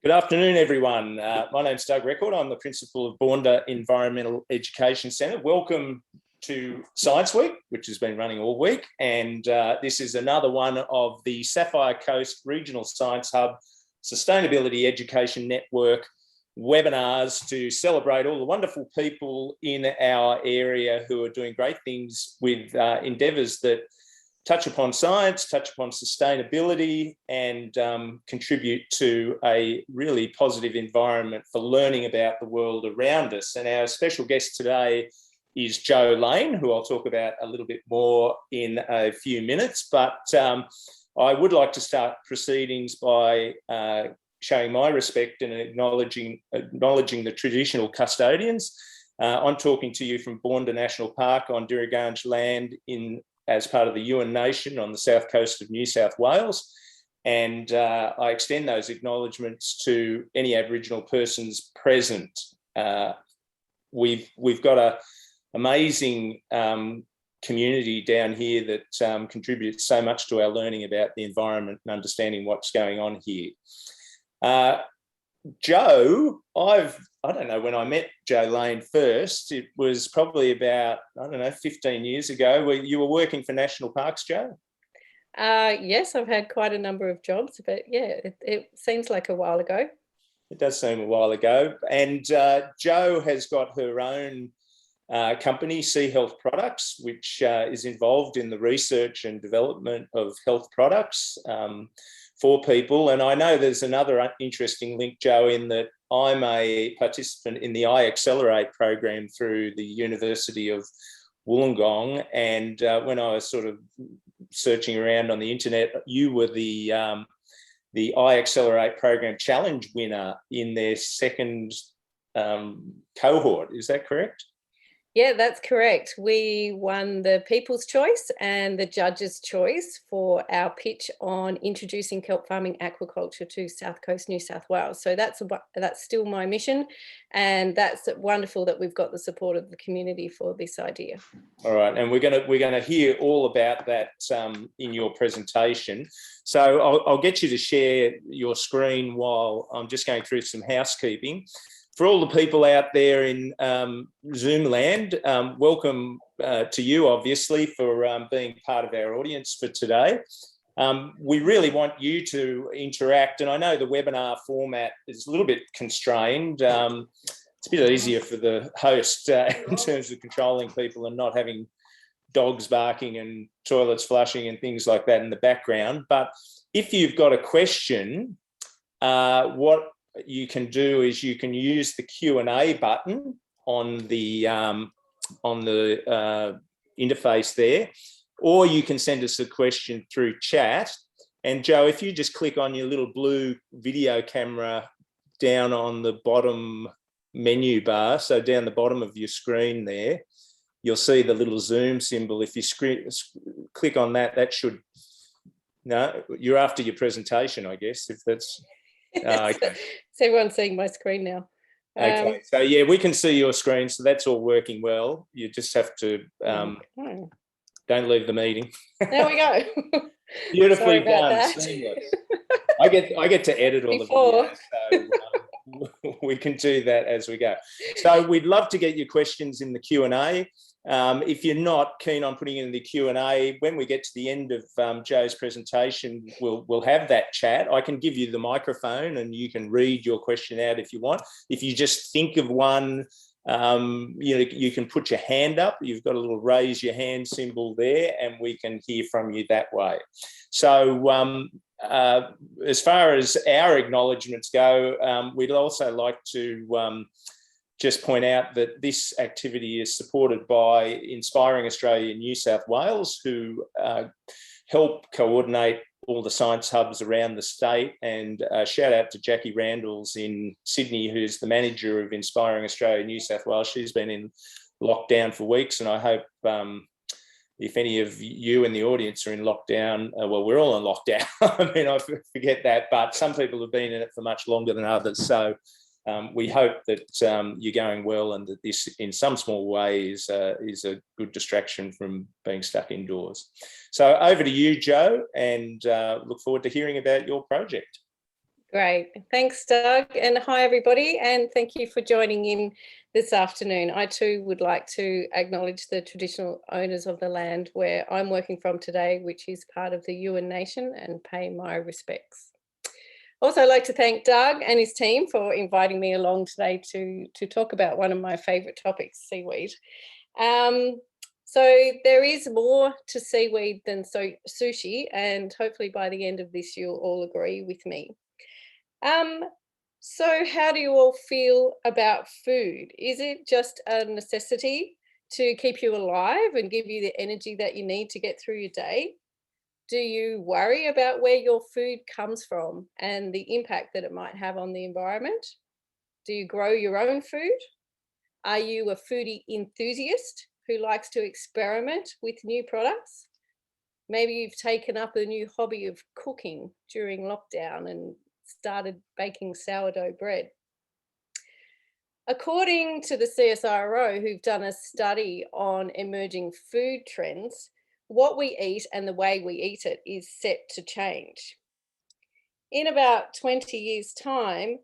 Good afternoon, everyone. My name's Doug Record. I'm the principal of Boonda Environmental Education Centre. Welcome to Science Week, which has been running all week. And this is another one of the Sapphire Coast Regional Science Hub Sustainability Education Network webinars to celebrate all the wonderful people in our area who are doing great things with endeavours that touch upon science, touch upon sustainability, and contribute to a really positive environment for learning about the world around us. And our special guest today is Jo Lane, who I'll talk about a little bit more in a few minutes. But I would like to start proceedings by showing my respect and acknowledging the traditional custodians. I'm talking to you from Boonda National Park on Dirriganj land as part of the Yuin Nation on the south coast of New South Wales. And I extend those acknowledgements to any Aboriginal persons present. We've got an amazing community down here that contributes so much to our learning about the environment and understanding what's going on here. Jo, I don't know when I met Jo Lane first. It was probably about, 15 years ago. You were working for National Parks, Jo? Yes, I've had quite a number of jobs, but yeah, it seems like a while ago. It does seem a while ago. And Jo has got her own company, Sea Health Products, which is involved in the research and development of health products for people. And I know there's another interesting link, Jo, in that I'm a participant in the iAccelerate program through the University of Wollongong. And when I was sort of searching around on the internet, you were the iAccelerate program challenge winner in their second cohort. Is that correct? Yeah, that's correct. We won the People's Choice and the Judge's Choice for our pitch on introducing kelp farming aquaculture to South Coast New South Wales. So that's still my mission, and that's wonderful that we've got the support of the community for this idea. All right, and we're going to hear all about that in your presentation. So I'll get you to share your screen while I'm just going through some housekeeping. For all the people out there in Zoom land, welcome to you, obviously, for being part of our audience for today. We really want you to interact, and I know the webinar format is a little bit constrained. It's a bit easier for the host in terms of controlling people and not having dogs barking and toilets flushing and things like that in the background. But if you've got a question, what you can do is you can use the Q&A button on the interface there, or you can send us a question through chat. And Jo, if you just click on your little blue video camera down on the bottom menu bar, so down the bottom of your screen there, you'll see the little Zoom symbol. If you click on that, that should, no, you're after your presentation, I guess, if that's... Okay. So everyone's seeing my screen now. Okay, so yeah, we can see your screen, so that's all working well. You just have to don't leave the meeting. There we go. Beautifully done. Seamless. I get to edit all the videos, so we can do that as we go. So we'd love to get your questions in the Q&A. If you're not keen on putting it in the Q&A, when we get to the end of Jo's presentation, we'll have that chat. I can give you the microphone and you can read your question out if you want. If you just think of one, you can put your hand up. You've got a little raise your hand symbol there, and we can hear from you that way. So as far as our acknowledgements go, we'd also like to just point out that this activity is supported by Inspiring Australia New South Wales, who help coordinate all the science hubs around the state. And shout out to Jackie Randalls in Sydney, who's the manager of Inspiring Australia New South Wales. She's been in lockdown for weeks, and I hope if any of you in the audience are in lockdown, well, we're all in lockdown. I mean, I forget that, but some people have been in it for much longer than others. So we hope that you're going well, and that this in some small way is a good distraction from being stuck indoors. So over to you, Jo, and look forward to hearing about your project. Great. Thanks, Doug. And hi, everybody. And thank you for joining in this afternoon. I too would like to acknowledge the traditional owners of the land where I'm working from today, which is part of the Yuin Nation, and pay my respects. Also, I'd like to thank Doug and his team for inviting me along today to talk about one of my favourite topics, seaweed. So there is more to seaweed than sushi, and hopefully by the end of this, you'll all agree with me. So how do you all feel about food? Is it just a necessity to keep you alive and give you the energy that you need to get through your day? Do you worry about where your food comes from and the impact that it might have on the environment? Do you grow your own food? Are you a foodie enthusiast who likes to experiment with new products? Maybe you've taken up a new hobby of cooking during lockdown and started baking sourdough bread. According to the CSIRO, who've done a study on emerging food trends, what we eat and the way we eat it is set to change. In about 20 years' time,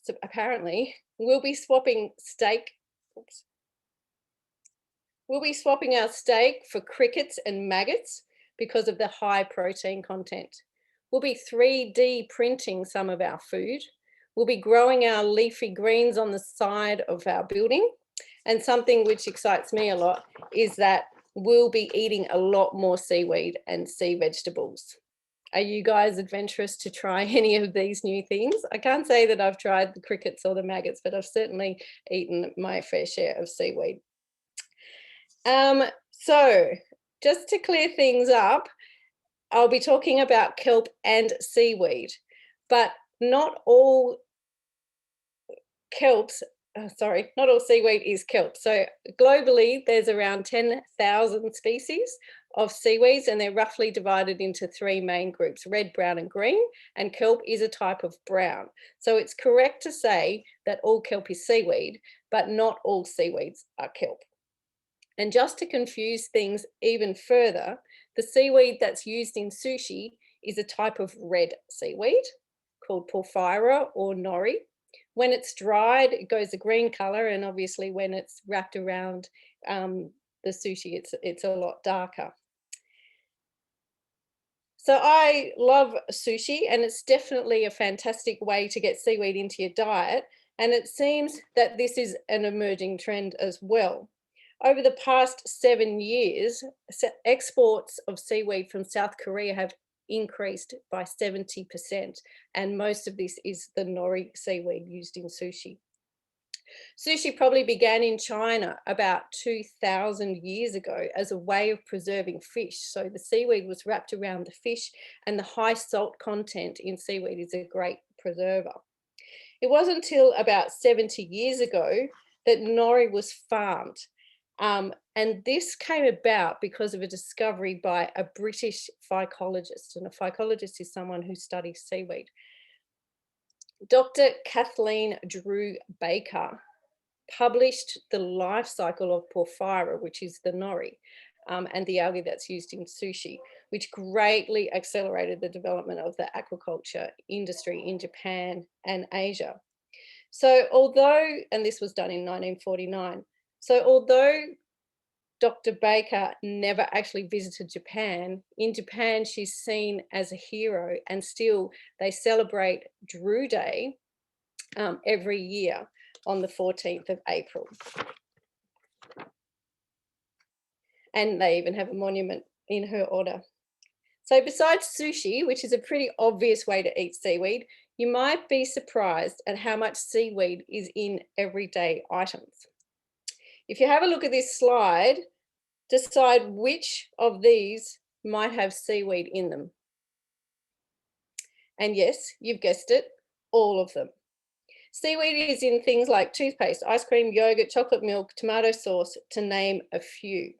so apparently, we'll be swapping our steak for crickets and maggots because of the high protein content. We'll be 3D printing some of our food. We'll be growing our leafy greens on the side of our building. And something which excites me a lot is that we'll be eating a lot more seaweed and sea vegetables. Are you guys adventurous to try any of these new things? I can't say that I've tried the crickets or the maggots, but I've certainly eaten my fair share of seaweed. So just to clear things up, I'll be talking about kelp and seaweed, but not all not all seaweed is kelp. So globally, there's around 10,000 species of seaweeds, and they're roughly divided into three main groups: red, brown, and green. And kelp is a type of brown. So it's correct to say that all kelp is seaweed, but not all seaweeds are kelp. And just to confuse things even further, the seaweed that's used in sushi is a type of red seaweed called porphyra or nori. When it's dried, it goes a green color, and obviously when it's wrapped around the sushi, it's a lot darker. So I love sushi, and it's definitely a fantastic way to get seaweed into your diet. And it seems that this is an emerging trend as well. Over the past 7 years, exports of seaweed from South Korea have increased by 70%, and most of this is the nori seaweed used in sushi. Sushi probably began in China about 2,000 years ago as a way of preserving fish. So the seaweed was wrapped around the fish, and the high salt content in seaweed is a great preserver. It wasn't until about 70 years ago that nori was farmed. And this came about because of a discovery by a British phycologist, and a phycologist is someone who studies seaweed. Dr. Kathleen Drew Baker published the life cycle of porphyra, which is the nori, and the algae that's used in sushi, which greatly accelerated the development of the aquaculture industry in Japan and Asia. So and this was done in 1949, so although Dr. Baker never actually visited Japan, in Japan she's seen as a hero, and still they celebrate Drew Day every year on the 14th of April. And they even have a monument in her honor. So besides sushi, which is a pretty obvious way to eat seaweed, you might be surprised at how much seaweed is in everyday items. If you have a look at this slide, decide which of these might have seaweed in them. And yes, you've guessed it, all of them. Seaweed is in things like toothpaste, ice cream, yogurt, chocolate milk, tomato sauce, to name a few.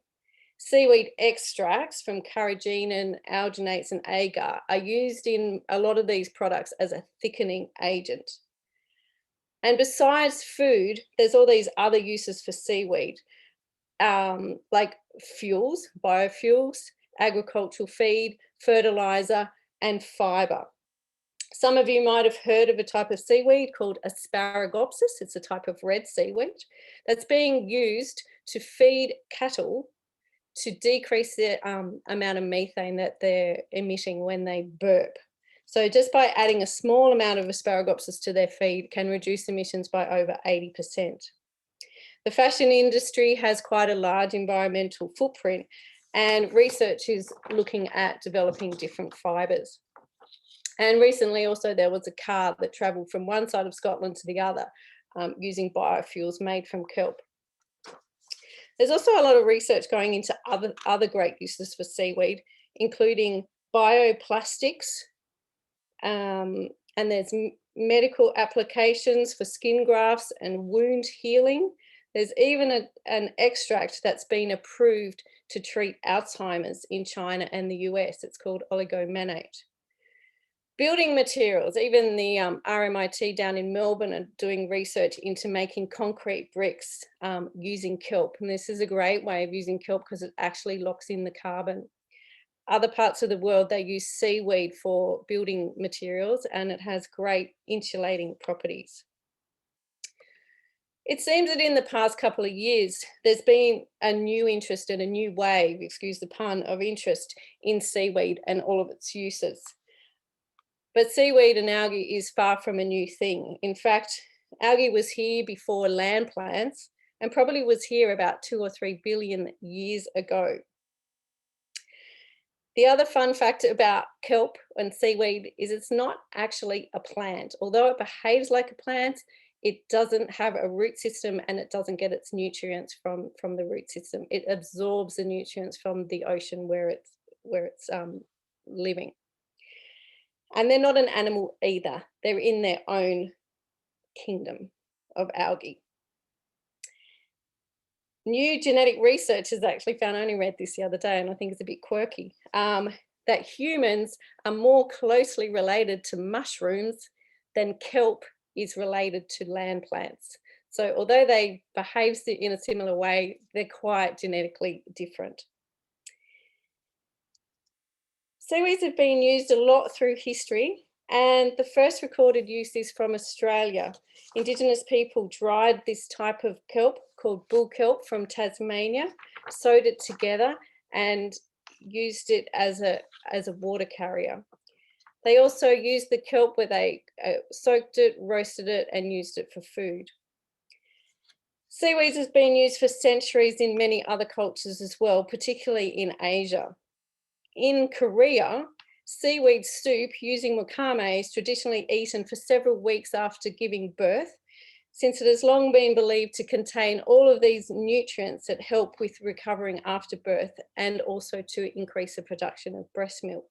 Seaweed extracts from carrageenan, alginates, and agar are used in a lot of these products as a thickening agent. And besides food, there's all these other uses for seaweed, like fuels, biofuels, agricultural feed, fertiliser, and fibre. Some of you might have heard of a type of seaweed called Asparagopsis. It's a type of red seaweed that's being used to feed cattle to decrease the amount of methane that they're emitting when they burp. So just by adding a small amount of Asparagopsis to their feed can reduce emissions by over 80%. The fashion industry has quite a large environmental footprint, and research is looking at developing different fibres. And recently also there was a car that travelled from one side of Scotland to the other using biofuels made from kelp. There's also a lot of research going into other great uses for seaweed, including bioplastics, and there's medical applications for skin grafts and wound healing. There's even an extract that's been approved to treat Alzheimer's in China and the US. It's called oligomanate. Building materials, even the RMIT down in Melbourne are doing research into making concrete bricks using kelp. And this is a great way of using kelp because it actually locks in the carbon. Other parts of the world, they use seaweed for building materials, and it has great insulating properties. It seems that in the past couple of years, there's been a new interest and a new wave, excuse the pun, of interest in seaweed and all of its uses. But seaweed and algae is far from a new thing. In fact, algae was here before land plants and probably was here about 2 or 3 billion years ago. The other fun fact about kelp and seaweed is it's not actually a plant. Although it behaves like a plant, it doesn't have a root system and it doesn't get its nutrients from the root system. It absorbs the nutrients from the ocean where it's living. And they're not an animal either. They're in their own kingdom of algae. New genetic research has actually found, I only read this the other day and I think it's a bit quirky, that humans are more closely related to mushrooms than kelp is related to land plants. So although they behave in a similar way, they're quite genetically different. Seaweeds have been used a lot through history, and the first recorded use is from Australia. Indigenous people dried this type of kelp called bull kelp from Tasmania, sewed it together and used it as a water carrier. They also used the kelp where they soaked it, roasted it and used it for food. Seaweeds has been used for centuries in many other cultures as well, particularly in Asia. In Korea, seaweed soup using wakame is traditionally eaten for several weeks after giving birth, since it has long been believed to contain all of these nutrients that help with recovering after birth and also to increase the production of breast milk.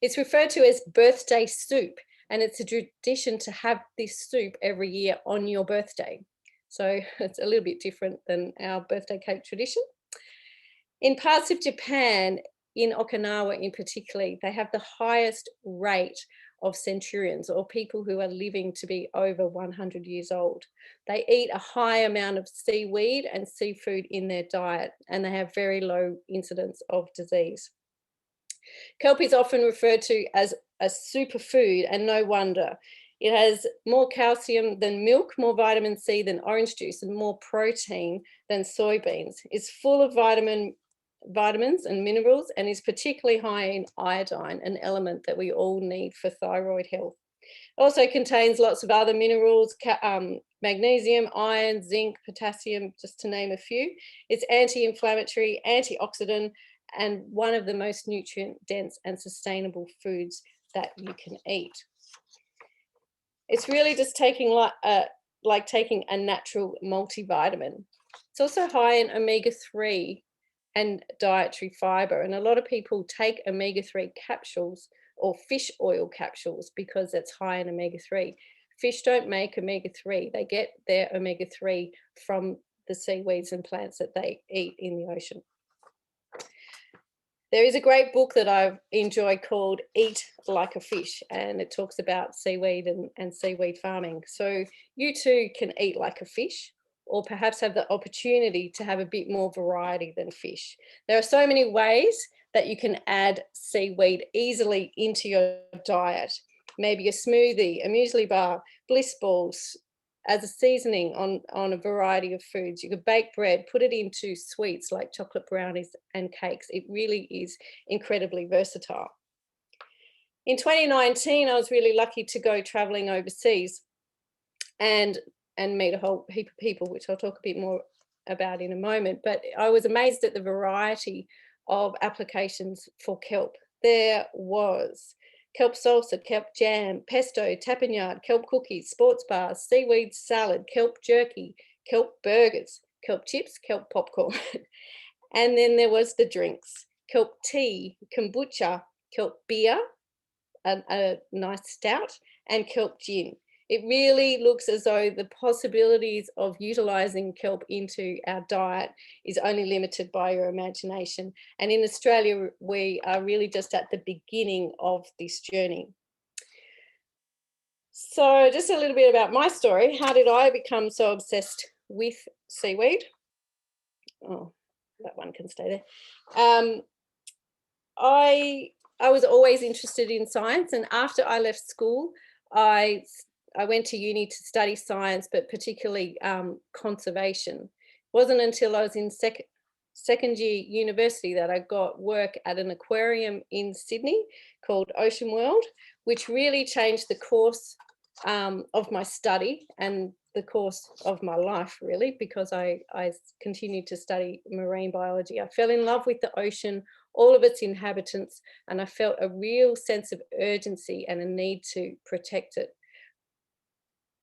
It's referred to as birthday soup, and it's a tradition to have this soup every year on your birthday. So it's a little bit different than our birthday cake tradition. In parts of Japan, in Okinawa in particular, they have the highest rate of centurions, or people who are living to be over 100 years old. They eat a high amount of seaweed and seafood in their diet, and they have very low incidence of disease. Kelp is often referred to as a superfood, and no wonder. It has more calcium than milk, more vitamin C than orange juice, and more protein than soybeans. It's full of vitamins and minerals, and is particularly high in iodine, an element that we all need for thyroid health. It also contains lots of other minerals, magnesium, iron, zinc, potassium, just to name a few. It's anti-inflammatory, antioxidant, and one of the most nutrient-dense and sustainable foods that you can eat. It's really just taking like taking a natural multivitamin. It's also high in omega-3 and dietary fiber, and a lot of people take omega-3 capsules or fish oil capsules because it's high in omega-3. Fish don't make omega-3. They get their omega-3 from the seaweeds and plants that they eat in the ocean. There is a great book that I enjoy called Eat Like a Fish, and it talks about seaweed and seaweed farming. So you too can eat like a fish, or perhaps have the opportunity to have a bit more variety than fish. There are so many ways that you can add seaweed easily into your diet. maybe a smoothie, a muesli bar, bliss balls as a seasoning on a variety of foods. You could bake bread, put it into sweets like chocolate brownies and cakes. It really is incredibly versatile. In 2019, I was really lucky to go traveling overseas and meet a whole heap of people, which I'll talk a bit more about in a moment. But I was amazed at the variety of applications for kelp. There was kelp salsa, kelp jam, pesto, tapenade, kelp cookies, sports bars, seaweed salad, kelp jerky, kelp burgers, kelp chips, kelp popcorn. And then there was the drinks, kelp tea, kombucha, kelp beer, a nice stout, and kelp gin. It really looks as though the possibilities of utilising kelp into our diet is only limited by your imagination. And in Australia, we are really just at the beginning of this journey. So just a little bit about my story. How did I become so obsessed with seaweed? Oh, that one can stay there. I was always interested in science, and after I left school, I went to uni to study science, but particularly conservation. It wasn't until I was in second year university that I got work at an aquarium in Sydney called Ocean World, which really changed the course of my study and the course of my life, really, because I continued to study marine biology. I fell in love with the ocean, all of its inhabitants, and I felt a real sense of urgency and a need to protect it.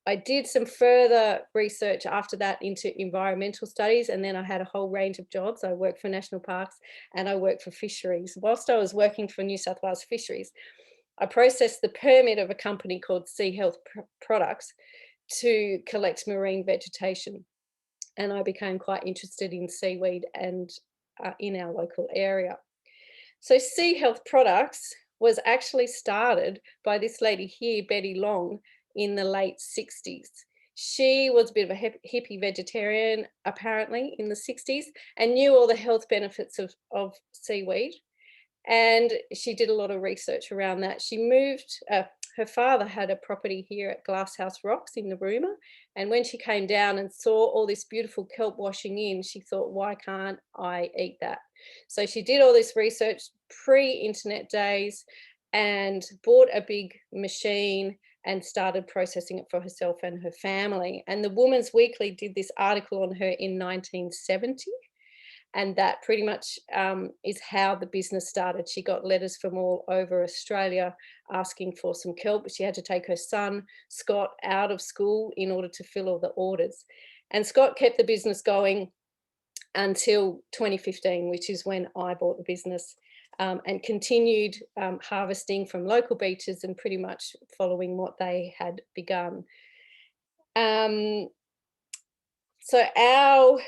I did some further research after that into environmental studies, and then I had a whole range of jobs. I worked for national parks and I worked for fisheries. Whilst I was working for New South Wales Fisheries, I processed the permit of a company called Sea Health Products to collect marine vegetation. And I became quite interested in seaweed and in our local area. So Sea Health Products was actually started by this lady here, Betty Long, in the late 60s. She was a bit of a hippie vegetarian, apparently, in the 60s, and knew all the health benefits of seaweed. And she did a lot of research around that. She moved, her father had a property here at Glasshouse Rocks in Narooma. And when she came down and saw all this beautiful kelp washing in, she thought, why can't I eat that? So she did all this research pre-internet days and bought a big machine and started processing it for herself and her family. And the Woman's Weekly did this article on her in 1970. And that pretty much is how the business started. She got letters from all over Australia asking for some kelp. She had to take her son, Scott, out of school in order to fill all the orders. And Scott kept the business going until 2015, which is when I bought the business, and continued harvesting from local beaches and pretty much following what they had begun. So our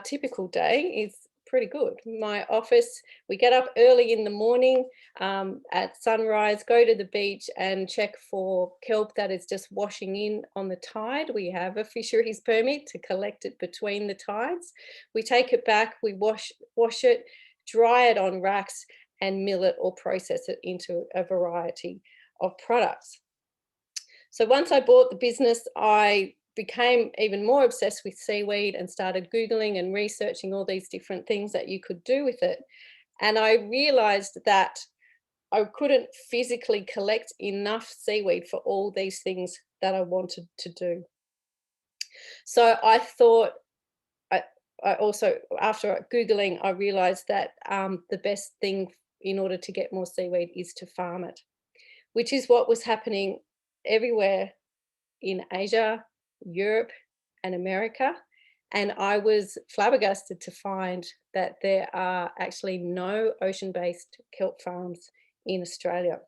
typical day is pretty good. My office, we get up early in the morning at sunrise, go to the beach and check for kelp that is just washing in on the tide. We have a fisheries permit to collect it between the tides. We take it back, we wash it, dry it on racks and mill it or process it into a variety of products. So once I bought the business, I became even more obsessed with seaweed and started Googling and researching all these different things that you could do with it. And I realized that I couldn't physically collect enough seaweed for all these things that I wanted to do. So I thought, I also, after Googling, I realized that the best thing in order to get more seaweed is to farm it, which is what was happening everywhere in Asia, Europe and America. And I was flabbergasted to find that there are actually no ocean-based kelp farms in Australia.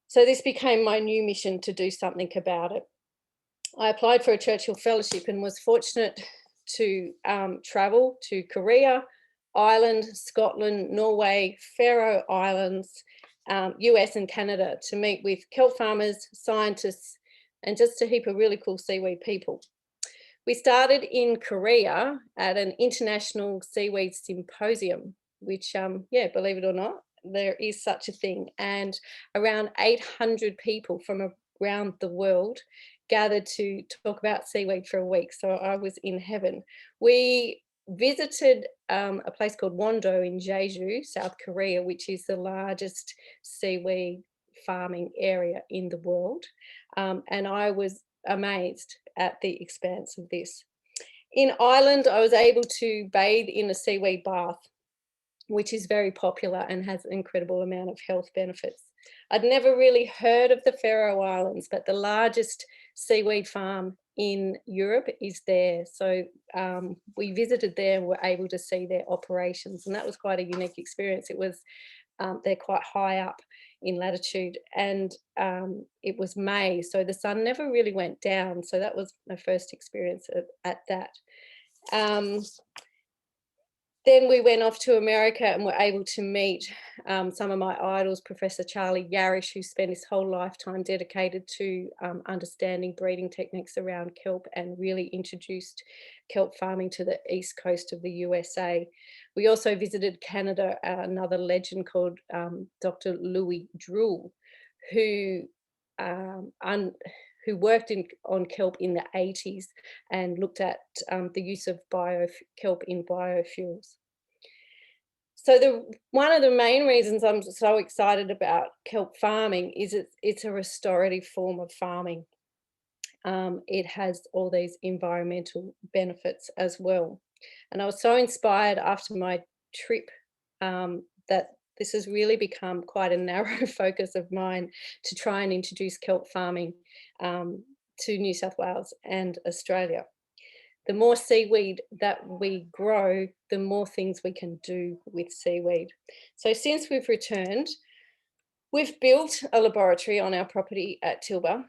So this became my new mission to do something about it. I applied for a Churchill Fellowship and was fortunate to travel to Korea, Ireland, Scotland, Norway, Faroe Islands, US and Canada to meet with kelp farmers, scientists, and just a heap of really cool seaweed people. We started in Korea at an international seaweed symposium, which, believe it or not, there is such a thing. And around 800 people from around the world gathered to talk about seaweed for a week. So I was in heaven. We visited a place called Wando in Jeju, South Korea, which is the largest seaweed farming area in the world. And I was amazed at the expanse of this. In Ireland, I was able to bathe in a seaweed bath, which is very popular and has an incredible amount of health benefits. I'd never really heard of the Faroe Islands, but the largest seaweed farm in Europe is there. So we visited there and were able to see their operations, and that was quite a unique experience. It was, they're quite high up in latitude, and it was May, so the sun never really went down. So that was my first experience at that. Then we went off to America and were able to meet some of my idols, Professor Charlie Yarish, who spent his whole lifetime dedicated to understanding breeding techniques around kelp and really introduced kelp farming to the east coast of the USA. We also visited Canada, another legend called Dr. Louis Druhl, who worked on kelp in the 80s and looked at the use of kelp in biofuels. So one of the main reasons I'm so excited about kelp farming is it's a restorative form of farming. It has all these environmental benefits as well. And I was so inspired after my trip that this has really become quite a narrow focus of mine to try and introduce kelp farming to New South Wales and Australia. The more seaweed that we grow, the more things we can do with seaweed. So since we've returned, we've built a laboratory on our property at Tilba.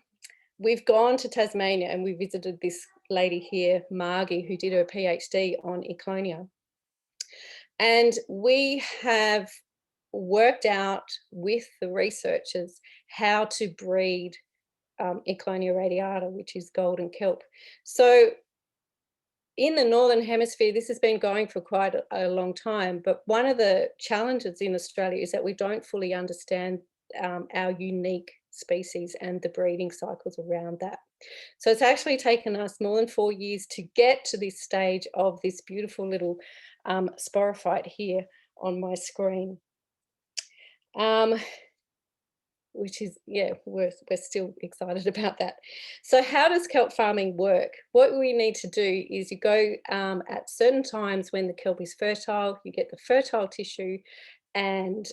We've gone to Tasmania and we visited this lady here, Margie, who did her PhD on Econia. And we have worked out with the researchers how to breed Econia radiata, which is golden kelp. So in the Northern Hemisphere, this has been going for quite a long time, but one of the challenges in Australia is that we don't fully understand our unique species and the breeding cycles around that. So it's actually taken us more than 4 years to get to this stage of this beautiful little Sporophyte here on my screen. Which is, yeah, we're still excited about that. So how does kelp farming work? What we need to do is you go at certain times when the kelp is fertile, you get the fertile tissue and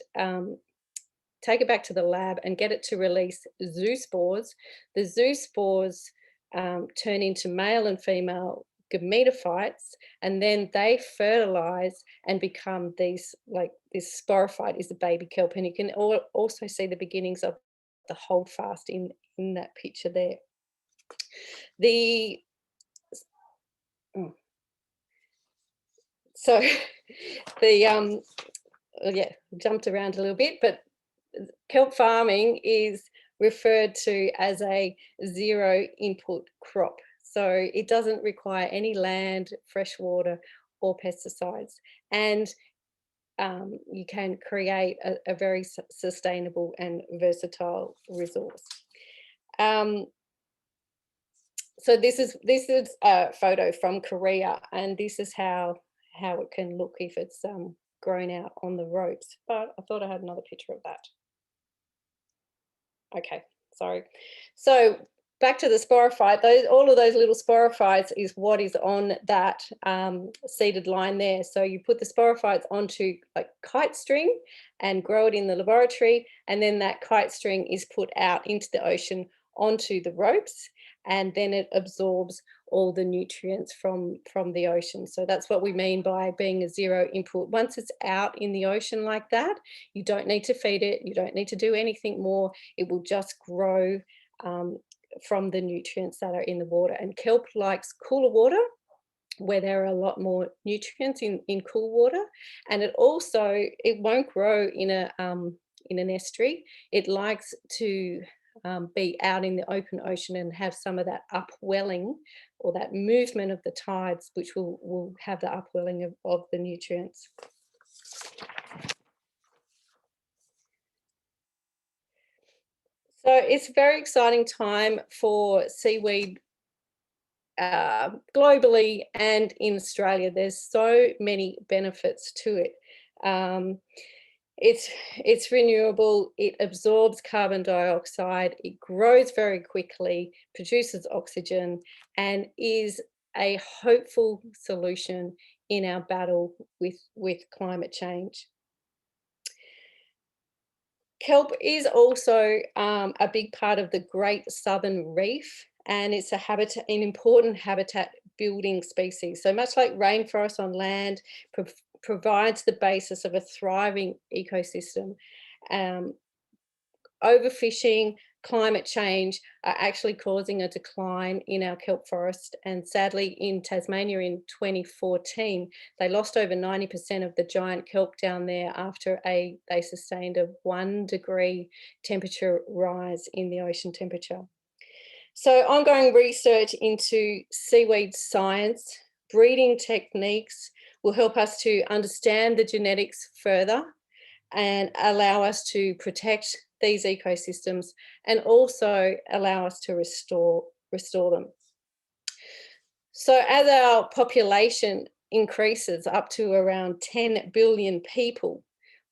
take it back to the lab and get it to release zoospores. The zoospores turn into male and female gametophytes, and then they fertilize and become these, like this sporophyte is a baby kelp, and you can also see the beginnings of the holdfast in that picture there. Yeah, jumped around a little bit, but kelp farming is referred to as a zero input crop. So it doesn't require any land, fresh water or pesticides. And you can create a very sustainable and versatile resource. So this is a photo from Korea, and this is how it can look if it's grown out on the ropes. But I thought I had another picture of that. Okay, sorry. So back to the sporophyte, all of those little sporophytes is what is on that seeded line there. So you put the sporophytes onto a kite string and grow it in the laboratory, and then that kite string is put out into the ocean onto the ropes, and then it absorbs all the nutrients from the ocean. So that's what we mean by being a zero input. Once it's out in the ocean like that, you don't need to feed it, you don't need to do anything more. It will just grow from the nutrients that are in the water. And kelp likes cooler water where there are a lot more nutrients in cool water. And it won't grow in an estuary. It likes to be out in the open ocean and have some of that upwelling or that movement of the tides, which will have the upwelling of the nutrients. So it's a very exciting time for seaweed globally and in Australia. There's so many benefits to it. It's renewable, it absorbs carbon dioxide, it grows very quickly, produces oxygen, and is a hopeful solution in our battle with climate change. Kelp is also a big part of the Great Southern Reef, and it's an important habitat building species. So much like rainforest on land, provides the basis of a thriving ecosystem. Overfishing, climate change are actually causing a decline in our kelp forest. And sadly, in Tasmania in 2014, they lost over 90% of the giant kelp down there after they sustained a 1 degree temperature rise in the ocean temperature. So ongoing research into seaweed science, breeding techniques will help us to understand the genetics further and allow us to protect these ecosystems and also allow us to restore them. So as our population increases up to around 10 billion people,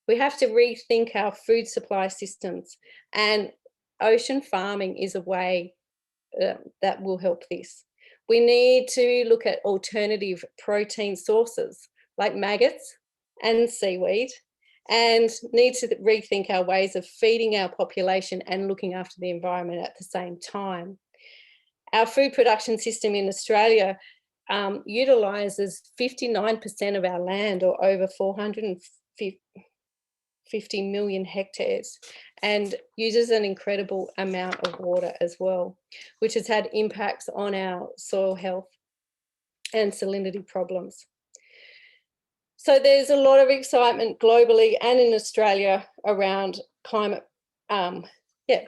we have to rethink our food supply systems, and ocean farming is a way that will help this. We need to look at alternative protein sources like maggots and seaweed, and need to rethink our ways of feeding our population and looking after the environment at the same time. Our food production system in Australia utilises 59% of our land, or over 450 million hectares, and uses an incredible amount of water as well, which has had impacts on our soil health and salinity problems. So there's a lot of excitement globally and in Australia around climate,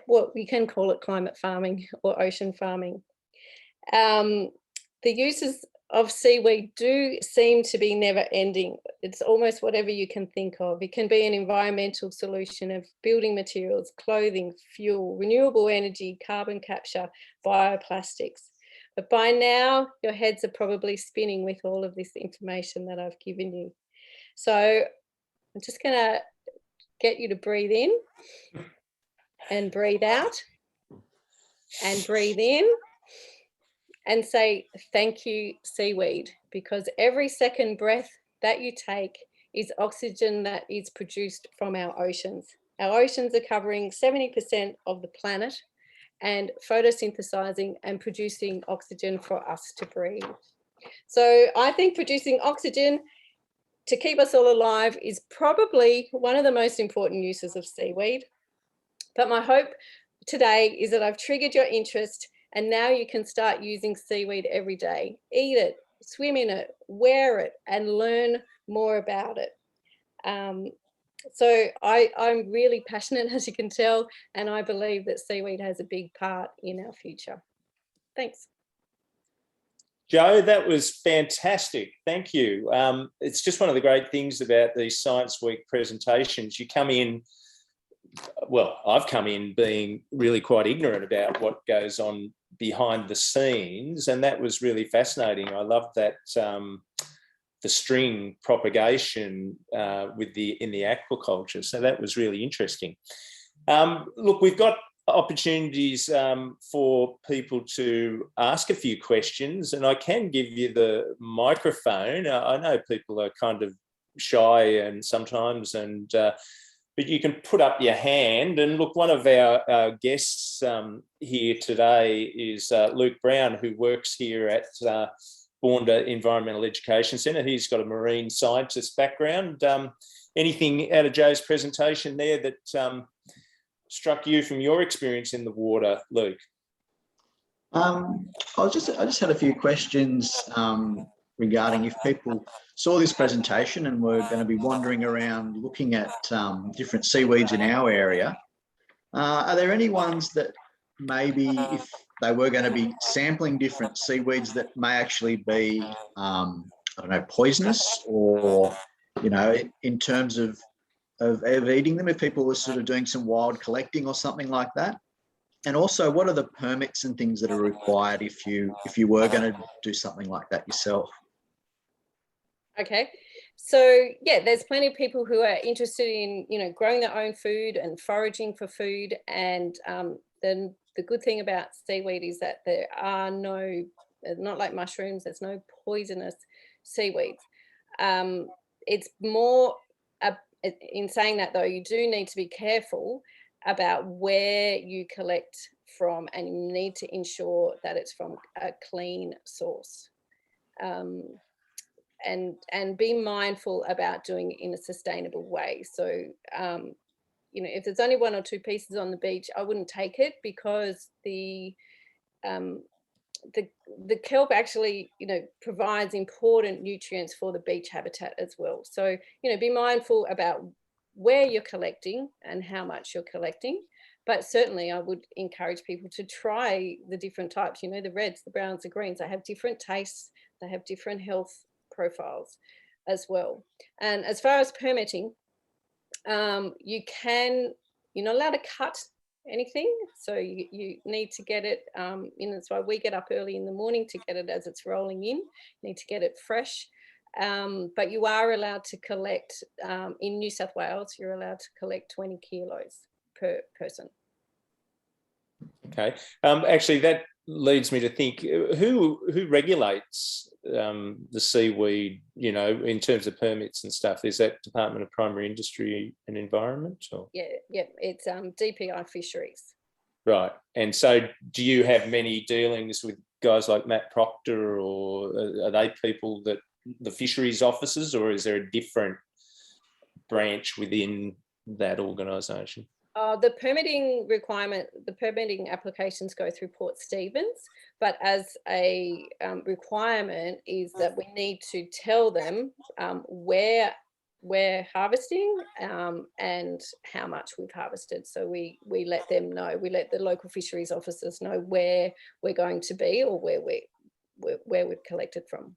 what we can call it climate farming or ocean farming. The uses of seaweed do seem to be never ending. It's almost whatever you can think of. It can be an environmental solution of building materials, clothing, fuel, renewable energy, carbon capture, bioplastics. But by now, your heads are probably spinning with all of this information that I've given you. So I'm just going to get you to breathe in and breathe out and breathe in and say, thank you, seaweed, because every second breath that you take is oxygen that is produced from our oceans. Our oceans are covering 70% of the planet and photosynthesizing and producing oxygen for us to breathe. So I think producing oxygen to keep us all alive is probably one of the most important uses of seaweed. But my hope today is that I've triggered your interest, and now you can start using seaweed every day. Eat it, swim in it, wear it, and learn more about it. So I'm really passionate, as you can tell, and I believe that seaweed has a big part in our future. Thanks. Jo, that was fantastic. Thank you. It's just one of the great things about these Science Week presentations. You come in, well, I've come in being really quite ignorant about what goes on behind the scenes, and that was really fascinating. I loved that the string propagation in the aquaculture. So that was really interesting. Look, we've got opportunities for people to ask a few questions, and I can give you the microphone. I know people are kind of shy and sometimes, but you can put up your hand. And look, one of our guests here today is Luke Brown, who works here at Bournda Environmental Education Centre. He's got a marine scientist background. Anything out of Jo's presentation there that struck you from your experience in the water, Luke? I just had a few questions regarding if people saw this presentation and were going to be wandering around looking at different seaweeds in our area. Are there any ones that maybe if they were going to be sampling different seaweeds that may actually be, I don't know, poisonous, or, you know, in terms of eating them, if people were sort of doing some wild collecting or something like that? And also, what are the permits and things that are required if you were going to do something like that yourself? Okay, so yeah, there's plenty of people who are interested in, you know, growing their own food and foraging for food. And then the good thing about seaweed is that there are no, not like mushrooms, there's no poisonous seaweeds. It's more, in saying that though, you do need to be careful about where you collect from, and you need to ensure that it's from a clean source. And be mindful about doing it in a sustainable way. So, you know, if there's only 1 or 2 pieces on the beach, I wouldn't take it, because the kelp actually, you know, provides important nutrients for the beach habitat as well. So, you know, be mindful about where you're collecting and how much you're collecting. But certainly I would encourage people to try the different types, you know, the reds, the browns, the greens. They have different tastes, they have different health profiles as well. And as far as permitting, you're not allowed to cut anything, so you need to get it, you know, that's why we get up early in the morning to get it as it's rolling in. You need to get it fresh. But you are allowed to collect, in New South Wales, you're allowed to collect 20 kilos per person. Okay. Actually, that leads me to think, who regulates the seaweed, you know, in terms of permits and stuff? Is that Department of Primary Industry and Environment? Or? Yeah, it's DPI Fisheries. Right. And so do you have many dealings with guys like Matt Proctor, or are they people that the fisheries officers, or is there a different branch within that organisation? The permitting requirement, the permitting applications go through Port Stephens, but as a requirement is that we need to tell them where we're harvesting and how much we've harvested. So we let them know, we let the local fisheries officers know where we're going to be, or where we've collected from.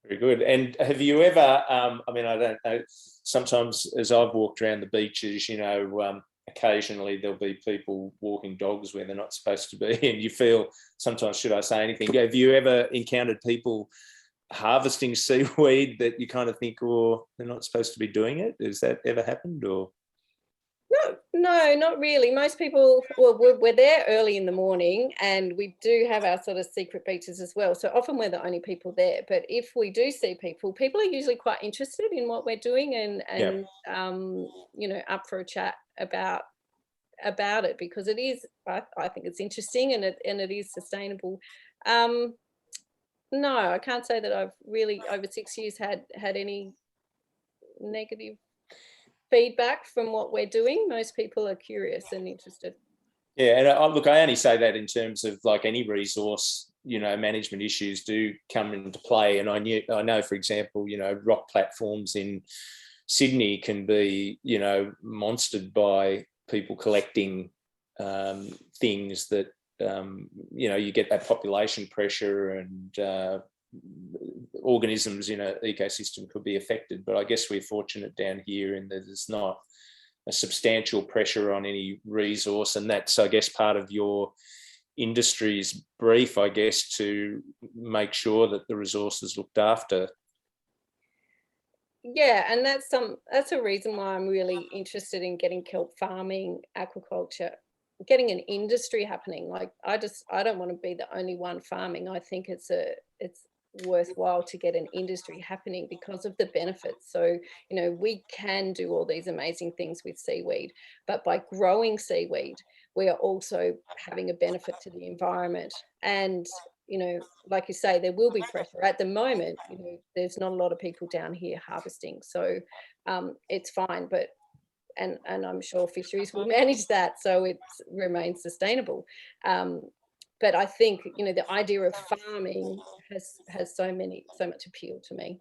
Very good. And have you ever, I mean, I don't know, sometimes as I've walked around the beaches, you know, occasionally there'll be people walking dogs where they're not supposed to be, and you feel sometimes, should I say anything? Have you ever encountered people harvesting seaweed that you kind of think, oh, they're not supposed to be doing it? Has that ever happened? Or No, not really. Most people, well, we're there early in the morning, and we do have our sort of secret beaches as well. So often we're the only people there. But if we do see people are usually quite interested in what we're doing, and you know, up for a chat about it, because it is, I think it's interesting, and it is sustainable. No, I can't say that I've really over 6 years had any negative feedback from what we're doing. Most people are curious and interested. Yeah, and look, I only say that in terms of like any resource, you know, management issues do come into play. And I know, for example, you know, rock platforms in Sydney can be, you know, monstered by people collecting things that, you know, you get that population pressure, and organisms in an ecosystem could be affected. But I guess we're fortunate down here in that there's not a substantial pressure on any resource, and that's, I guess, part of your industry's brief, I guess, to make sure that the resource is looked after. Yeah, and that's a reason why I'm really interested in getting kelp farming, aquaculture, getting an industry happening. Like I don't want to be the only one farming. I think it's worthwhile to get an industry happening because of the benefits. So, you know, we can do all these amazing things with seaweed, but by growing seaweed, we are also having a benefit to the environment. And, you know, like you say, there will be pressure. At the moment, you know, there's not a lot of people down here harvesting. So it's fine, but and I'm sure fisheries will manage that so it remains sustainable. But I think, you know, the idea of farming has so much appeal to me.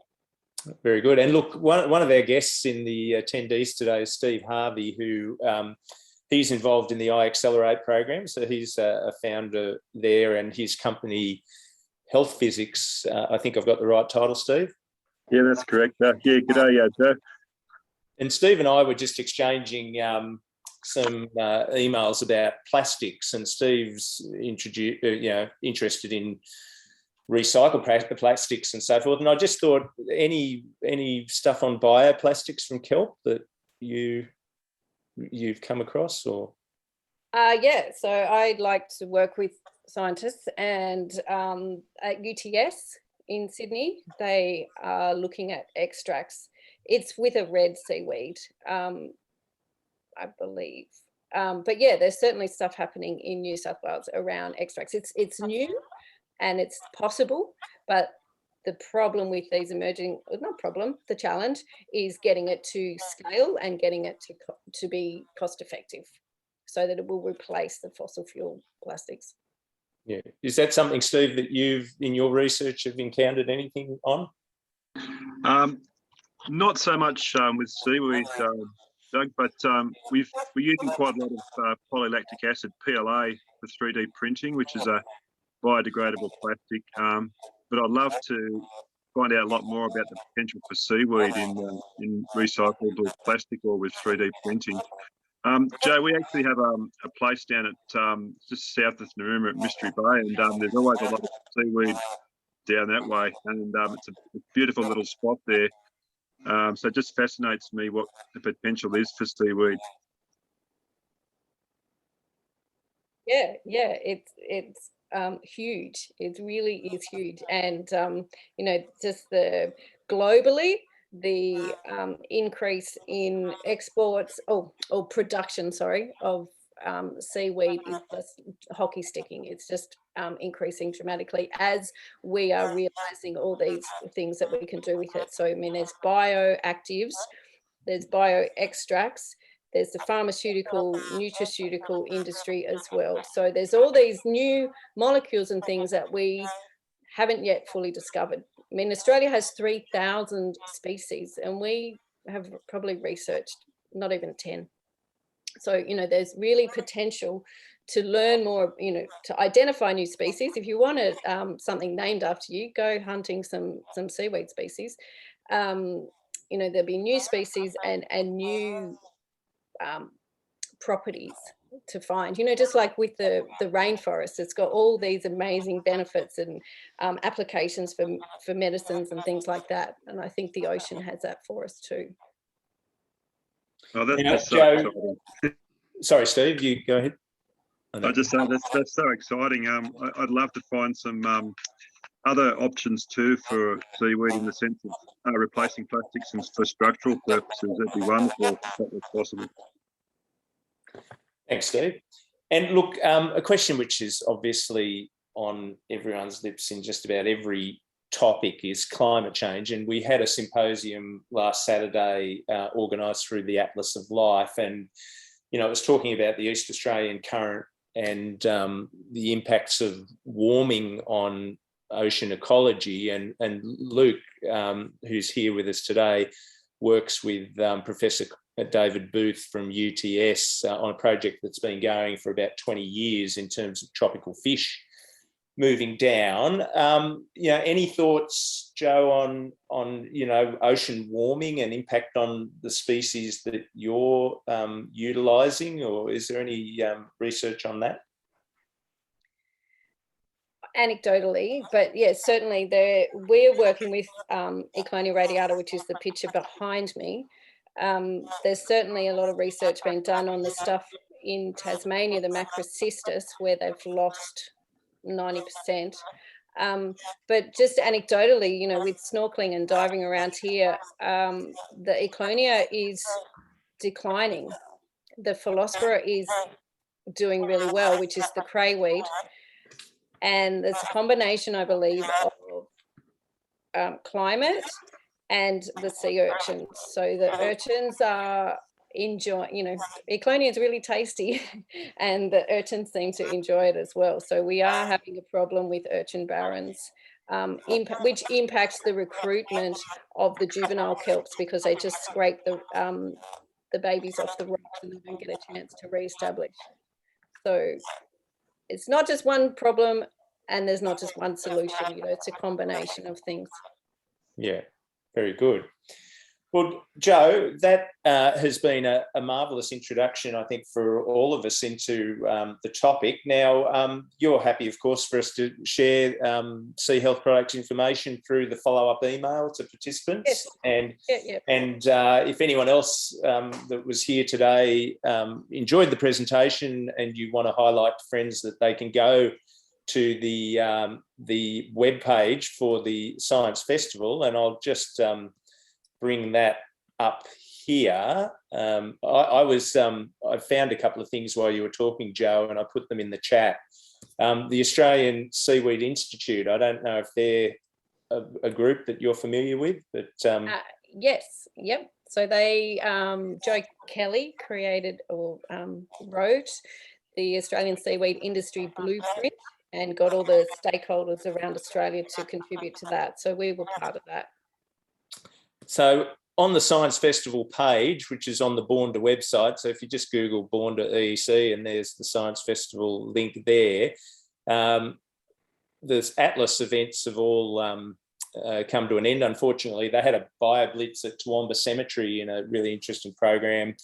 Very good. And look, one of our guests in the attendees today is Steve Harvey, who he's involved in the iAccelerate program. So he's a founder there, and his company, Health Physics. I think I've got the right title, Steve. Yeah, that's correct. Yeah, good day, Joe. And Steve and I were just exchanging some emails about plastics, and Steve's interested in recycled plastics and so forth. And I just thought, any stuff on bioplastics from kelp that you've come across, or? Yeah, so I'd like to work with scientists, and at UTS in Sydney, they are looking at extracts. It's with a red seaweed, I believe. But yeah, there's certainly stuff happening in New South Wales around extracts. It's new and it's possible, but the problem with these the challenge is getting it to scale and getting it to be cost effective, so that it will replace the fossil fuel plastics. Yeah. Is that something, Steve, that you've, in your research, have encountered anything on? Not so much with seaweed, Doug, but we're using quite a lot of polylactic acid, PLA, for 3D printing, which is a biodegradable plastic. But I'd love to find out a lot more about the potential for seaweed in recyclable plastic or with 3D printing. Joe, we actually have a place down at just south of Narooma at Mystery Bay, and there's always a lot of seaweed down that way, and it's a beautiful little spot there. So it just fascinates me what the potential is for seaweed. Yeah, it's huge. It really is huge, and just globally, the increase in exports or production, of seaweed is just hockey sticking. It's just increasing dramatically as we are realizing all these things that we can do with it. So I mean, there's bioactives, there's bio extracts, there's the pharmaceutical, nutraceutical industry as well. So there's all these new molecules and things that we haven't yet fully discovered. I mean, Australia has 3,000 species, and we have probably researched not even 10. So, there's really potential to learn more, to identify new species. If you wanted something named after you, go hunting some seaweed species. There'll be new species and new properties to find, just like with the rainforest. It's got all these amazing benefits and applications for medicines and things like that. And I think the ocean has that for us too. Oh, that's so Joe, exciting. Sorry, Steve, you go ahead. I just say that's so exciting. I'd love to find some other options too for seaweed, in the sense of replacing plastics and for structural purposes. That'd be wonderful if that was possible. Thanks, Steve. And look, a question which is obviously on everyone's lips in just about every topic is climate change. And we had a symposium last Saturday organised through the Atlas of Life, and it was talking about the East Australian current and the impacts of warming on ocean ecology. And Luke, who's here with us today, works with Professor David Booth from UTS on a project that's been going for about 20 years in terms of tropical fish moving down. Any thoughts, Joe, on ocean warming and impact on the species that you're utilising, or is there any research on that? Anecdotally, but yes, certainly we're working with Eclonia radiata, which is the picture behind me. There's certainly a lot of research being done on the stuff in Tasmania, the macrocystis, where they've lost 90%. But just anecdotally, with snorkeling and diving around here, the Eclonia is declining. The Philospora is doing really well, which is the crayweed. And there's a combination, I believe, of climate and the sea urchins. So the urchins are enjoying, Eclonia is really tasty, and the urchins seem to enjoy it as well. So we are having a problem with urchin barrens, which impacts the recruitment of the juvenile kelps, because they just scrape the babies off the rocks and they don't get a chance to re-establish. So it's not just one problem, and there's not just one solution. It's a combination of things. Yeah, very good. Well, Joe, that has been a marvellous introduction, I think, for all of us into the topic. Now, you're happy, of course, for us to share Sea Health products information through the follow-up email to participants. Yes. And if anyone else that was here today enjoyed the presentation and you want to highlight to friends that they can go to the webpage for the Science Festival, and I'll just bring that up here. I found a couple of things while you were talking, Joe, and I put them in the chat. The Australian Seaweed Institute, I don't know if they're a group that you're familiar with, but yes, yep. So they, Joe Kelly created or wrote the Australian Seaweed Industry Blueprint and got all the stakeholders around Australia to contribute to that. So we were part of that. So on the Science Festival page, which is on the Bourda website, so if you just Google Bourda EEC and there's the Science Festival link there, the Atlas events have all come to an end. Unfortunately, they had a bio blitz at Toowoomba Cemetery in a really interesting program,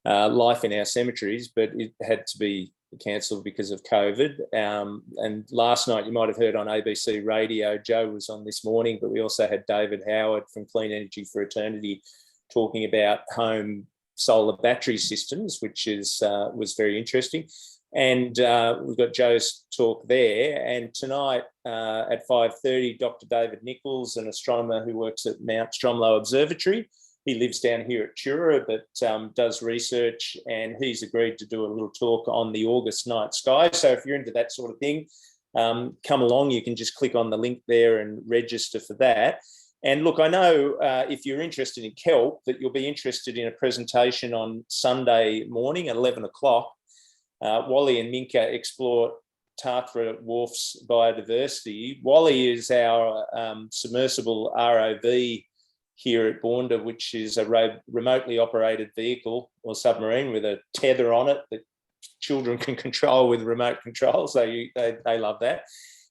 Life in Our Cemeteries, but it had to be cancelled because of COVID. And last night, you might have heard on ABC Radio, Joe was on this morning, but we also had David Howard from Clean Energy for Eternity talking about home solar battery systems, which is was very interesting. And we've got Joe's talk there. And tonight at 5:30, Dr. David Nichols, an astronomer who works at Mount Stromlo Observatory. He lives down here at Tura, but does research, and he's agreed to do a little talk on the August night sky. So if you're into that sort of thing, come along. You can just click on the link there and register for that. And look, I know if you're interested in kelp, that you'll be interested in a presentation on Sunday morning at 11 o'clock. Wally and Minka explore Tathra Wharf's biodiversity. Wally is our submersible ROV here at Bourda, which is a remotely operated vehicle or submarine with a tether on it that children can control with remote controls. They love that.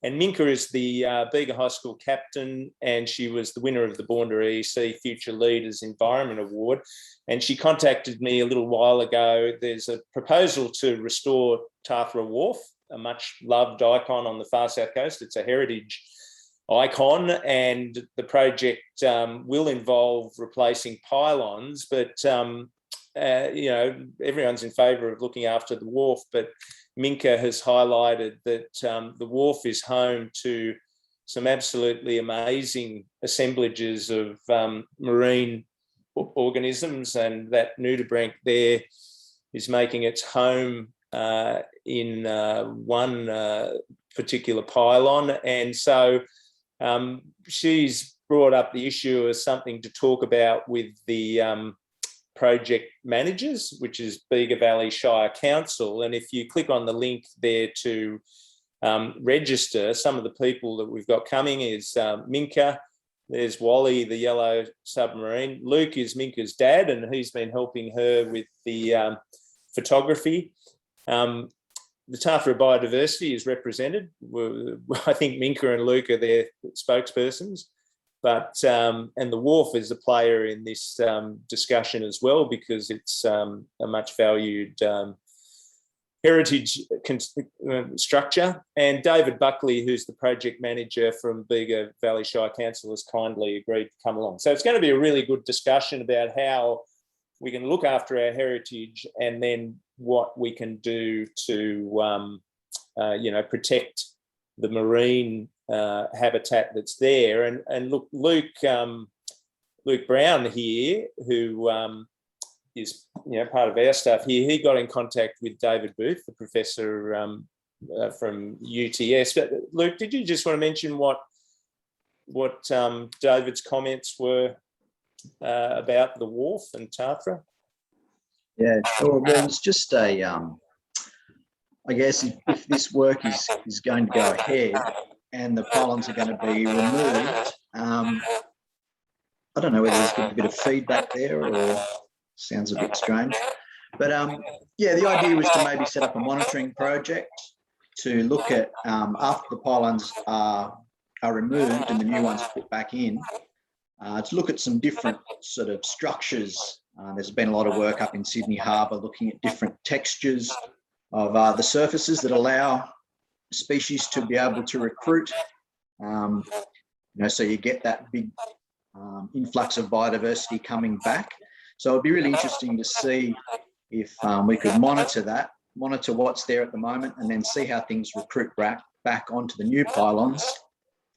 And Minka is the Bega High School captain, and she was the winner of the Bourda EEC Future Leaders Environment Award. And she contacted me a little while ago. There's a proposal to restore Tathra Wharf, a much loved icon on the far south coast. It's a heritage icon, and the project will involve replacing pylons, but you know, everyone's in favour of looking after the wharf. But Minka has highlighted that the wharf is home to some absolutely amazing assemblages of marine organisms, and that nudibranch there is making its home in one particular pylon. And so she's brought up the issue as something to talk about with the project managers, which is Bega Valley Shire Council. And if you click on the link there to register, some of the people that we've got coming is Minka, there's Wally, the yellow submarine. Luke is Minka's dad, and he's been helping her with the photography. The Tathra biodiversity is represented. I think Minka and Luke are their spokespersons, but and the wharf is a player in this discussion as well, because it's a much valued heritage structure. And David Buckley, who's the project manager from Bega Valley Shire Council, has kindly agreed to come along. So it's going to be a really good discussion about how we can look after our heritage, and then what we can do to, you know, protect the marine habitat that's there. And look, Luke Brown here, who is, you know, part of our staff here, he got in contact with David Booth, the professor from UTS. But Luke, did you just want to mention what David's comments were about the wharf and Tathra? Yeah, sure. Well, it's just a, I guess if this work is going to go ahead and the pylons are going to be removed, I don't know whether there's a bit of feedback there or sounds a bit strange. But yeah, the idea was to maybe set up a monitoring project to look at after the pylons are removed and the new ones put back in, to look at some different sort of structures. There's been a lot of work up in Sydney Harbour looking at different textures of the surfaces that allow species to be able to recruit. You know, so you get that big influx of biodiversity coming back. So it'd be really interesting to see if we could monitor what's there at the moment, and then see how things recruit back onto the new pylons,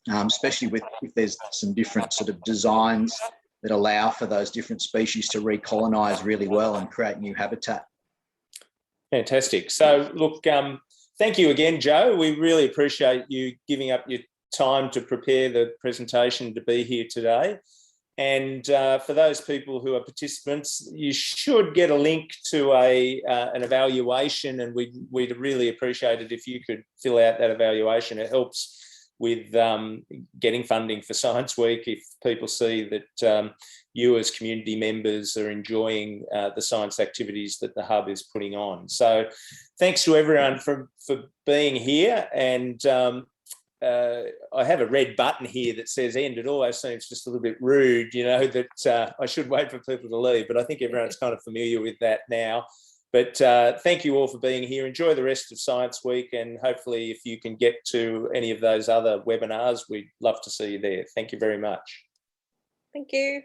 especially if there's some different sort of designs that allow for those different species to recolonise really well and create new habitat. Fantastic. So look, thank you again, Joe. We really appreciate you giving up your time to prepare the presentation to be here today. And for those people who are participants, you should get a link to an evaluation, and we'd really appreciate it if you could fill out that evaluation. It helps with getting funding for Science Week if people see that you as community members are enjoying the science activities that the Hub is putting on. So thanks to everyone for being here. And I have a red button here that says end. It always seems just a little bit rude, you know, that I should wait for people to leave, but I think everyone's kind of familiar with that now. But thank you all for being here. Enjoy the rest of Science Week, and hopefully if you can get to any of those other webinars, we'd love to see you there. Thank you very much. Thank you.